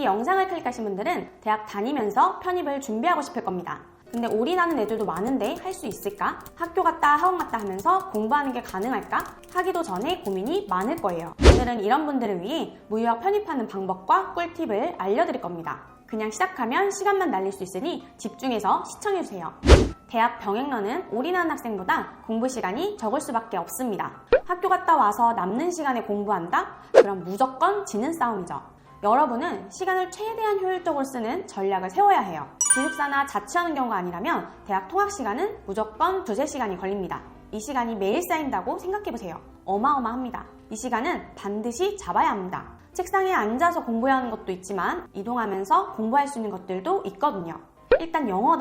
영상을 클릭하신 분들은 대학 다니면서 편입을 준비하고 싶을 겁니다. 근데 올인하는 애들도 많은데 할 수 있을까? 학교 갔다 학원 갔다 하면서 공부하는 게 가능할까? 하기도 전에 고민이 많을 거예요. 오늘은 이런 분들을 위해 무유학 편입하는 방법과 꿀팁을 알려드릴 겁니다. 그냥 시작하면 시간만 날릴 수 있으니 집중해서 시청해주세요. 대학 병행러는 올인하는 학생보다 공부 시간이 적을 수밖에 없습니다. 학교 갔다 와서 남는 시간에 공부한다? 그럼 무조건 지는 싸움이죠. 여러분은 시간을 최대한 효율적으로 쓰는 전략을 세워야 해요. 기숙사나 자취하는 경우가 아니라면 대학 통학 시간은 무조건 2~3시간이 걸립니다. 이 시간이 매일 쌓인다고 생각해보세요. 어마어마합니다. 이 시간은 반드시 잡아야 합니다. 책상에 앉아서 공부해야 하는 것도 있지만 이동하면서 공부할 수 있는 것들도 있거든요. 일단 영어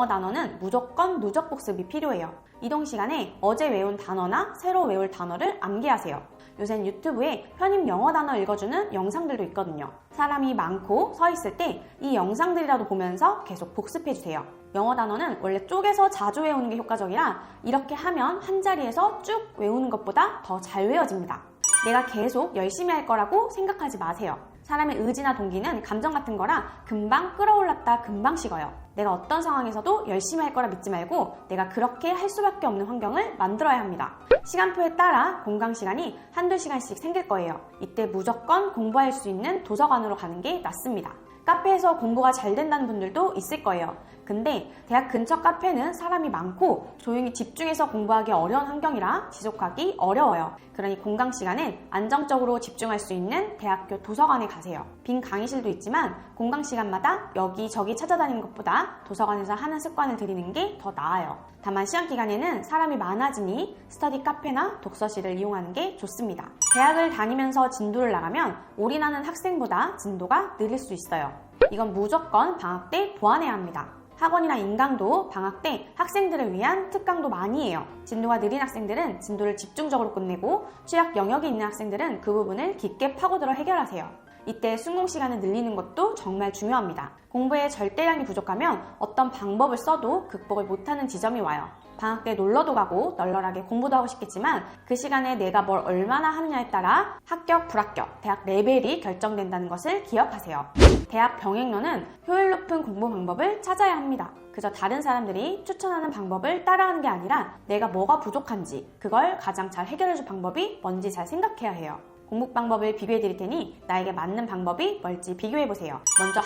단어는 무조건 누적 복습이 필요해요. 이동 시간에 어제 외운 단어나 새로 외울 단어를 암기하세요. 요새는 유튜브에 편입 영어 단어 읽어주는 영상들도 있거든요. 사람이 많고 서 있을 때 이 영상들이라도 보면서 계속 복습해주세요. 영어 단어는 원래 쪼개서 자주 외우는 게 효과적이라 이렇게 하면 한 자리에서 쭉 외우는 것보다 더 잘 외워집니다. 내가 계속 열심히 할 거라고 생각하지 마세요. 사람의 의지나 동기는 감정 같은 거라 금방 끌어올랐다 금방 식어요. 내가 어떤 상황에서도 열심히 할 거라 믿지 말고 내가 그렇게 할 수밖에 없는 환경을 만들어야 합니다. 시간표에 따라 공강 시간이 1~2시간씩 생길 거예요. 이때 무조건 공부할 수 있는 도서관으로 가는 게 낫습니다. 카페에서 공부가 잘 된다는 분들도 있을 거예요. 근데 대학 근처 카페는 사람이 많고 조용히 집중해서 공부하기 어려운 환경이라 지속하기 어려워요. 그러니 공강 시간엔 안정적으로 집중할 수 있는 대학교 도서관에 가세요. 빈 강의실도 있지만 공강 시간마다 여기저기 찾아다니는 것보다 도서관에서 하는 습관을 들이는 게 더 나아요. 다만 시험 기간에는 사람이 많아지니 스터디 카페나 독서실을 이용하는 게 좋습니다. 대학을 다니면서 진도를 나가면 올인하는 학생보다 진도가 느릴 수 있어요. 이건 무조건 방학 때 보완해야 합니다. 학원이나 인강도 방학 때 학생들을 위한 특강도 많이 해요. 진도가 느린 학생들은 진도를 집중적으로 끝내고 취약 영역이 있는 학생들은 그 부분을 깊게 파고들어 해결하세요. 이때 순공 시간을 늘리는 것도 정말 중요합니다. 공부에 절대량이 부족하면 어떤 방법을 써도 극복을 못하는 지점이 와요. 방학 때 놀러도 가고 널널하게 공부도 하고 싶겠지만 그 시간에 내가 뭘 얼마나 하느냐에 따라 합격, 불합격, 대학 레벨이 결정된다는 것을 기억하세요. 대학 병행러는 효율 높은 공부 방법을 찾아야 합니다. 그저 다른 사람들이 추천하는 방법을 따라하는 게 아니라 내가 뭐가 부족한지 그걸 가장 잘 해결해줄 방법이 뭔지 잘 생각해야 해요. 공부 방법을 비교해 드릴 테니 나에게 맞는 방법이 뭘지 비교해 보세요. 먼저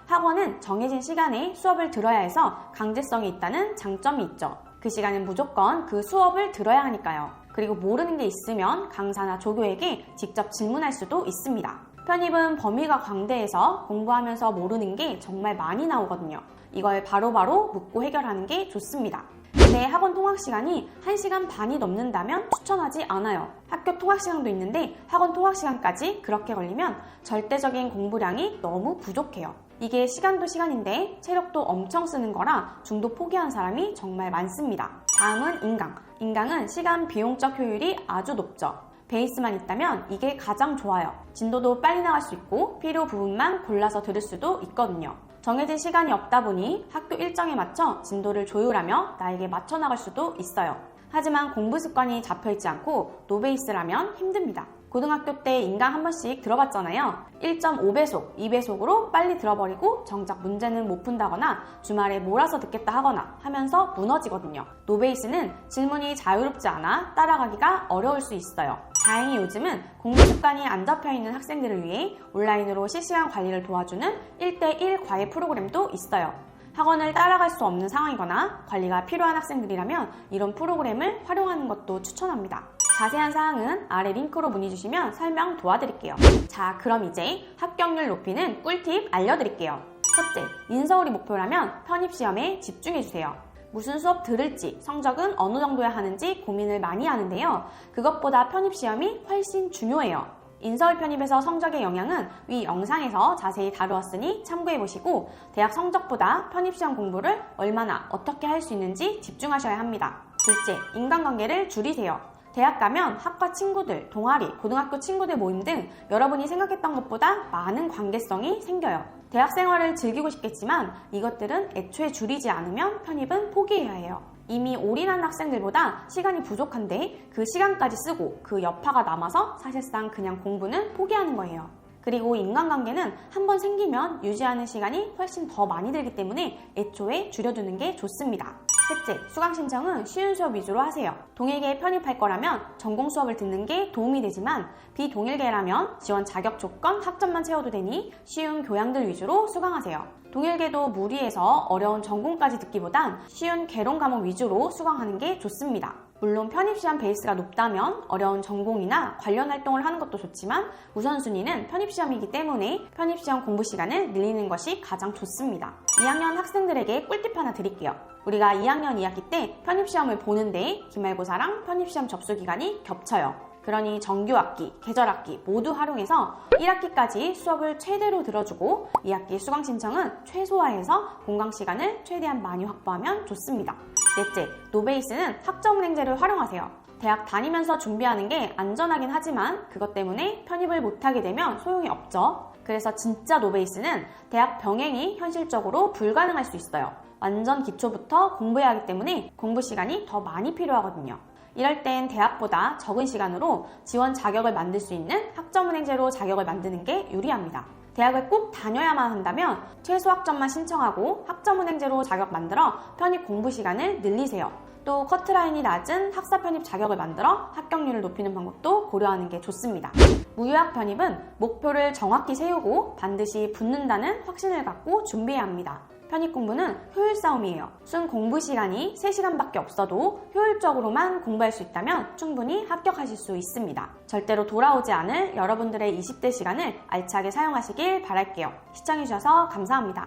학원은 정해진 시간에 수업을 들어야 해서 강제성이 있다는 장점이 있죠. 그 시간은 무조건 그 수업을 들어야 하니까요. 그리고 모르는 게 있으면 강사나 조교에게 직접 질문할 수도 있습니다. 편입은 범위가 광대해서 공부하면서 모르는 게 정말 많이 나오거든요. 이걸 바로바로 묻고 해결하는 게 좋습니다. 근데 학원 통학 시간이 1시간 반이 넘는다면 추천하지 않아요. 학교 통학 시간도 있는데 학원 통학 시간까지 그렇게 걸리면 절대적인 공부량이 너무 부족해요. 이게 시간도 시간인데 체력도 엄청 쓰는 거라 중도 포기한 사람이 정말 많습니다. 다음은 인강. 인강은 시간 비용적 효율이 아주 높죠. 베이스만 있다면 이게 가장 좋아요. 진도도 빨리 나갈 수 있고 필요 부분만 골라서 들을 수도 있거든요. 정해진 시간이 없다 보니 학교 일정에 맞춰 진도를 조율하며 나에게 맞춰 나갈 수도 있어요. 하지만 공부 습관이 잡혀있지 않고 노베이스라면 힘듭니다. 고등학교 때 인강 한 번씩 들어봤잖아요. 1.5배속, 2배속으로 빨리 들어버리고 정작 문제는 못 푼다거나 주말에 몰아서 듣겠다 하거나 하면서 무너지거든요. 노베이스는 질문이 자유롭지 않아 따라가기가 어려울 수 있어요. 다행히 요즘은 공부 습관이 안 잡혀있는 학생들을 위해 온라인으로 실시간 관리를 도와주는 1:1 과외 프로그램도 있어요. 학원을 따라갈 수 없는 상황이거나 관리가 필요한 학생들이라면 이런 프로그램을 활용하는 것도 추천합니다. 자세한 사항은 아래 링크로 문의 주시면 설명 도와드릴게요. 자, 그럼 이제 합격률 높이는 꿀팁 알려드릴게요. 첫째, 인서울이 목표라면 편입시험에 집중해주세요. 무슨 수업 들을지, 성적은 어느 정도야 하는지 고민을 많이 하는데요. 그것보다 편입시험이 훨씬 중요해요. 인서울 편입에서 성적의 영향은 위 영상에서 자세히 다루었으니 참고해보시고 대학 성적보다 편입시험 공부를 얼마나 어떻게 할 수 있는지 집중하셔야 합니다. 둘째, 인간관계를 줄이세요. 대학 가면 학과 친구들, 동아리, 고등학교 친구들 모임 등 여러분이 생각했던 것보다 많은 관계성이 생겨요. 대학 생활을 즐기고 싶겠지만 이것들은 애초에 줄이지 않으면 편입은 포기해야 해요. 이미 올인한 학생들보다 시간이 부족한데 그 시간까지 쓰고 그 여파가 남아서 사실상 그냥 공부는 포기하는 거예요. 그리고 인간관계는 한번 생기면 유지하는 시간이 훨씬 더 많이 들기 때문에 애초에 줄여두는 게 좋습니다. 셋째, 수강 신청은 쉬운 수업 위주로 하세요. 동일계에 편입할 거라면 전공 수업을 듣는 게 도움이 되지만 비동일계라면 지원 자격 조건 학점만 채워도 되니 쉬운 교양들 위주로 수강하세요. 동일계도 무리해서 어려운 전공까지 듣기보단 쉬운 개론 과목 위주로 수강하는 게 좋습니다. 물론 편입시험 베이스가 높다면 어려운 전공이나 관련 활동을 하는 것도 좋지만 우선순위는 편입시험이기 때문에 편입시험 공부 시간을 늘리는 것이 가장 좋습니다. 2학년 학생들에게 꿀팁 하나 드릴게요. 우리가 2학년 2학기 때 편입시험을 보는데 기말고사랑 편입시험 접수 기간이 겹쳐요. 그러니 정규학기, 계절학기 모두 활용해서 1학기까지 수업을 최대로 들어주고 2학기 수강 신청은 최소화해서 공강 시간을 최대한 많이 확보하면 좋습니다. 넷째, 노베이스는 학점은행제를 활용하세요. 대학 다니면서 준비하는 게 안전하긴 하지만 그것 때문에 편입을 못하게 되면 소용이 없죠. 그래서 진짜 노베이스는 대학 병행이 현실적으로 불가능할 수 있어요. 완전 기초부터 공부해야 하기 때문에 공부 시간이 더 많이 필요하거든요. 이럴 땐 대학보다 적은 시간으로 지원 자격을 만들 수 있는 학점은행제로 자격을 만드는 게 유리합니다. 대학을 꼭 다녀야만 한다면 최소 학점만 신청하고 학점은행제로 자격 만들어 편입 공부 시간을 늘리세요. 또 커트라인이 낮은 학사 편입 자격을 만들어 합격률을 높이는 방법도 고려하는 게 좋습니다. 무유학 편입은 목표를 정확히 세우고 반드시 붙는다는 확신을 갖고 준비해야 합니다. 편입 공부는 효율 싸움이에요. 순 공부 시간이 3시간밖에 없어도 효율적으로만 공부할 수 있다면 충분히 합격하실 수 있습니다. 절대로 돌아오지 않을 여러분들의 20대 시간을 알차게 사용하시길 바랄게요. 시청해주셔서 감사합니다.